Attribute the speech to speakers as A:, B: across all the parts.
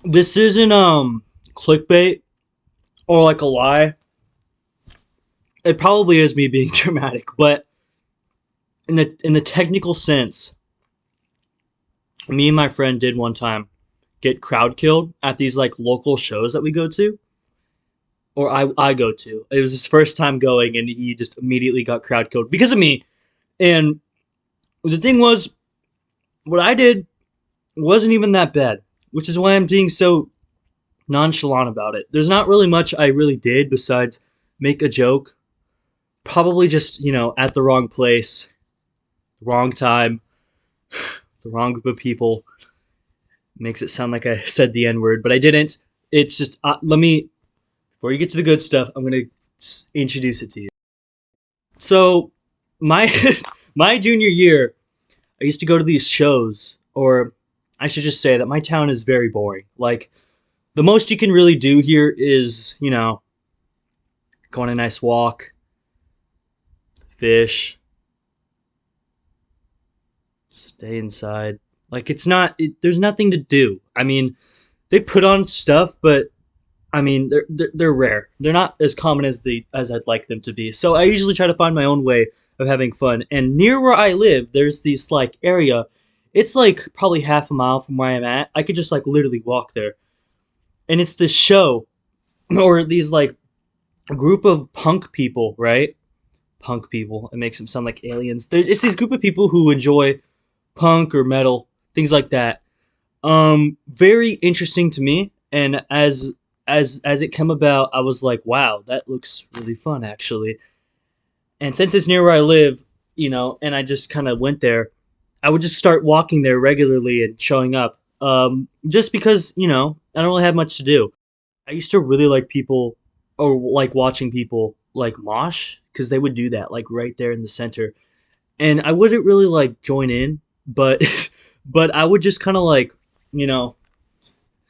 A: This isn't clickbait or like a lie. It probably is me being dramatic, but in the technical sense, me and my friend did one time get crowd killed at these like local shows that we go to, or I go to. It was his first time going, and he just immediately got crowd killed because of me. And the thing was, what I did wasn't even that bad, which is why I'm being so nonchalant about it. There's not really much I really did besides make a joke. Probably just, at the wrong place, the wrong time, the wrong group of people. Makes it sound like I said the N word, but I didn't. It's just, before you get to the good stuff, I'm going to introduce it to you. So, my, my junior year, I used to go to these shows, or I should just say that my town is very boring. Like, the most you can really do here is, go on a nice walk, fish, stay inside. Like there's nothing to do. I mean, they put on stuff, but I mean, they're rare. They're not as common as I'd like them to be. So I usually try to find my own way of having fun. And near where I live, there's this like area. It's like probably half a mile from where I'm at. I could just like literally walk there. And it's this show or these like a group of punk people, right? Punk people. It makes them sound like aliens. It's this group of people who enjoy punk or metal, things like that. Very interesting to me. And as it came about, I was like, wow, that looks really fun actually. And since it's near where I live, and I just kind of went there, I would just start walking there regularly and showing up. Just because I don't really have much to do. I used to really like people or like watching people like mosh because they would do that like right there in the center, and I wouldn't really like join in, but but I would just kind of like you know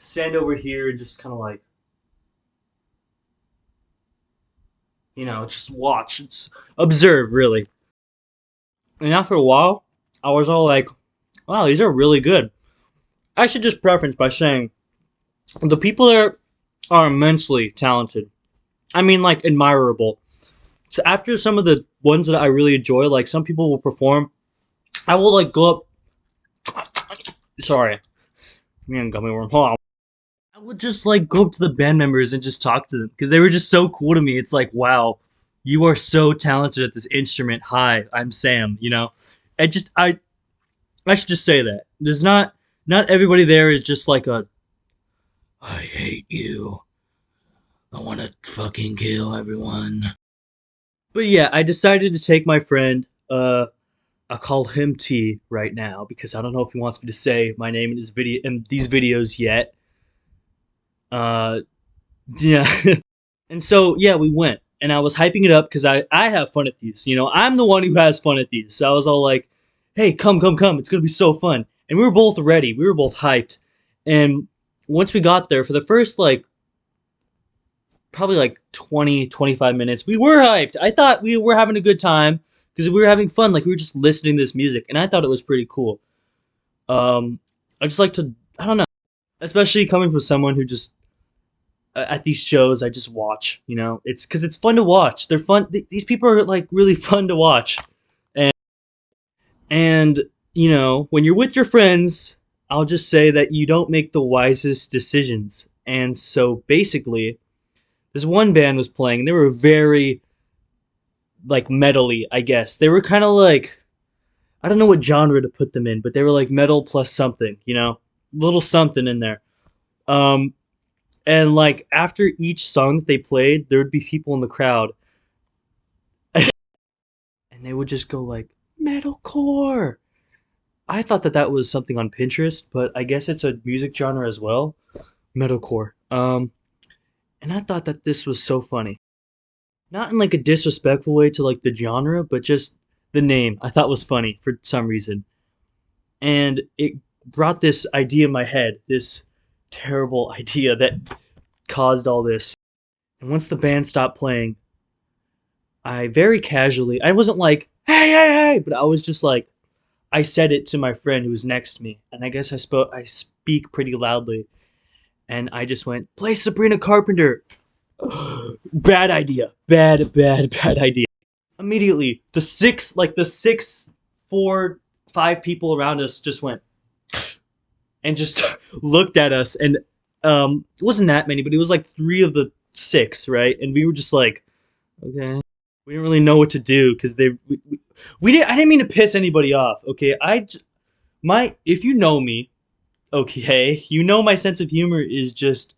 A: stand over here and just kind of like just watch, observe really. And after a while, I was all like, wow, these are really good. I should just preference by saying the people there are immensely talented. I mean, like admirable. So after some of the ones that I really enjoy, like some people will perform, I will like go up. Sorry, me and gummy worm. Hold on. I would just like go up to the band members and just talk to them because they were just so cool to me. It's like, wow, you are so talented at this instrument. Hi, I'm Sam. I just I should just say that there's not everybody there is just like a I hate you. I want to fucking kill everyone. But yeah, I decided to take my friend. I'll call him T right now because I don't know if he wants me to say my name in these videos yet. Uh, yeah. And so yeah, we went, and I was hyping it up because I have fun at these. I'm the one who has fun at these. So I was all like, "Hey, come, come, come! It's gonna be so fun!" And we were both ready. We were both hyped. And once we got there, for the first like probably like 20-25 minutes, we were hyped. I thought we were having a good time because we were having fun. Like we were just listening to this music, and I thought it was pretty cool. I just like to, I don't know, especially coming from someone who just at these shows I just watch. It's because it's fun to watch. They're fun. These people are like really fun to watch, and and when you're with your friends, I'll just say that you don't make the wisest decisions. And so basically, this one band was playing, and they were very like metally, I guess. They were kind of like, I don't know what genre to put them in, but they were like metal plus something, little something in there. Um, and like after each song that they played, there would be people in the crowd, and they would just go like metalcore. I thought that that was something on Pinterest, but I guess it's a music genre as well, metalcore. And I thought that this was so funny. Not in like a disrespectful way to like the genre, but just the name I thought was funny for some reason. And it brought this idea in my head, this terrible idea that caused all this. And once the band stopped playing, I very casually, I wasn't like, hey, hey, hey, but I was just like, I said it to my friend who was next to me. And I guess I speak pretty loudly. and I just went, play Sabrina Carpenter. Bad idea. Bad idea. Immediately, the six, 4, 5 people around us just went and just looked at us, and it wasn't that many, but it was like 3 of the 6, right? And we were just like, okay. We didn't really know what to do because we didn't. I didn't mean to piss anybody off. Okay, if you know me, okay, you know my sense of humor is just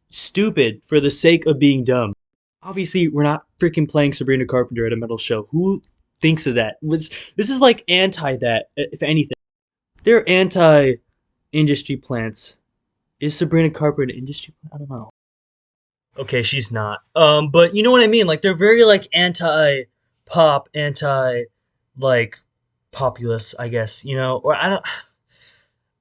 A: stupid for the sake of being dumb. Obviously, we're not freaking playing Sabrina Carpenter at a metal show. Who thinks of that? This is like anti that, if anything. They're anti industry plants. Is Sabrina Carpenter an industry plant? I don't know. Okay, she's not. But you know what I mean? Like, they're very like anti pop, anti like populist, I guess, you know? Or I don't.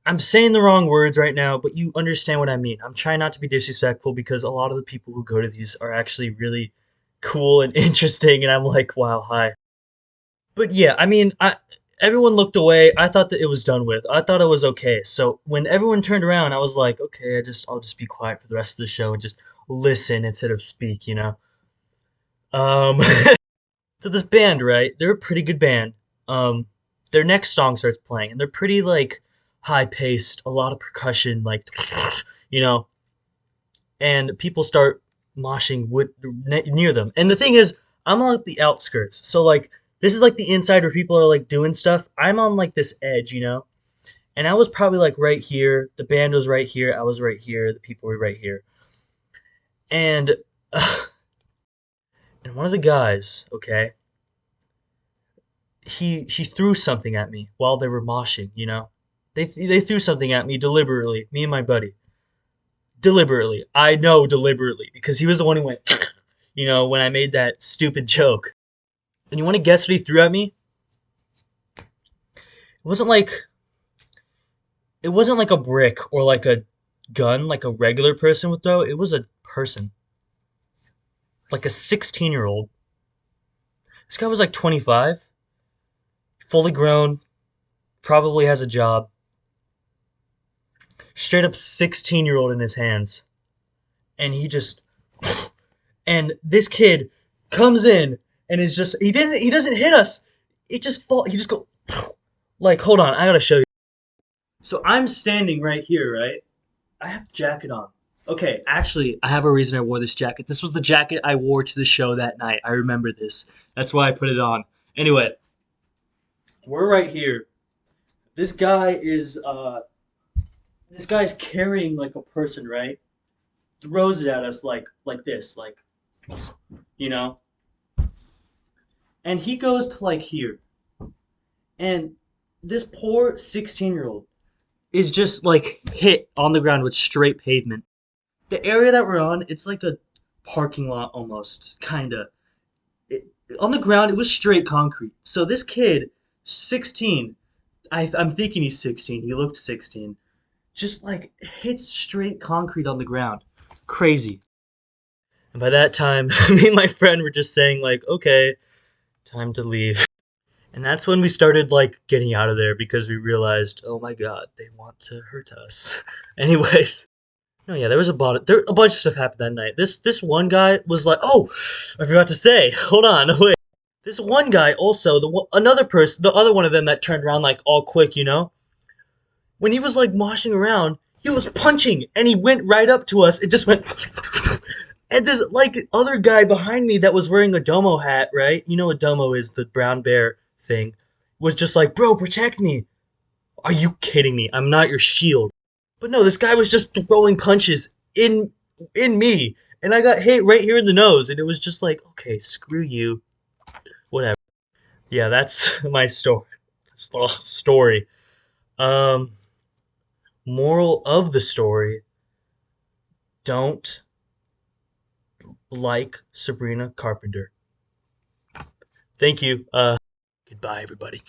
A: I'm saying the wrong words right now, but you understand what I mean. I'm trying not to be disrespectful because a lot of the people who go to these are actually really cool and interesting, and I'm like, wow, hi. But yeah, I mean, everyone looked away. I thought that it was done with. I thought it was okay. So when everyone turned around, I was like, okay, I'll just be quiet for the rest of the show and just listen instead of speak, you know. Um, so this band, right? They're a pretty good band. Um, their next song starts playing, and they're pretty like high paced, a lot of percussion, like you know, and people start moshing near them. And the thing is, I'm on like, the outskirts, so like this is like the inside where people are like doing stuff. I'm on like this edge, you know, and I was probably like right here. The band was right here. I was right here. The people were right here, and and one of the guys, okay, he threw something at me while they were moshing, you know. They threw something at me deliberately, me and my buddy. Deliberately. I know deliberately because he was the one who went, you know, when I made that stupid joke. And you want to guess what he threw at me? Wasn't like it wasn't like a brick or like a gun like a regular person would throw. It was a person. Like a 16-year-old. This guy was like 25, fully grown, probably has a job. Straight up 16-year-old in his hands. And he just and this kid comes in and is just he doesn't hit us. It just fall he just go like hold on, I gotta show you. So I'm standing right here, right? I have the jacket on. Okay, actually, I have a reason I wore this jacket. This was the jacket I wore to the show that night. I remember this. That's why I put it on. Anyway, we're right here. This guy is this guy's carrying like a person, right? Throws it at us like this, like you know. And he goes to like here. And this poor 16-year-old is just like hit on the ground with straight pavement. The area that we're on, it's like a parking lot almost, kinda. On the ground, it was straight concrete. So this kid, 16, I'm thinking he's 16. He looked 16. Just like hits straight concrete on the ground. Crazy. And by that time, me and my friend were just saying like, okay, time to leave. And that's when we started like getting out of there because we realized, oh my god, they want to hurt us. Anyways, no, yeah, there was a bunch of stuff happened that night. This one guy was like, oh, I forgot to say. Hold on, wait. This one guy also, another person, the other one of them that turned around like all quick, you know. When he was like moshing around, he was punching, and he went right up to us and just went. And this like other guy behind me that was wearing a domo hat, right? You know what domo is, the brown bear thing, was just like, bro, protect me. Are you kidding me? I'm not your shield. But no, this guy was just throwing punches in me, and I got hit right here in the nose, and it was just like, okay, screw you, whatever. Yeah, that's my story. Um, moral of the story: don't like Sabrina Carpenter. Thank you. Goodbye, everybody.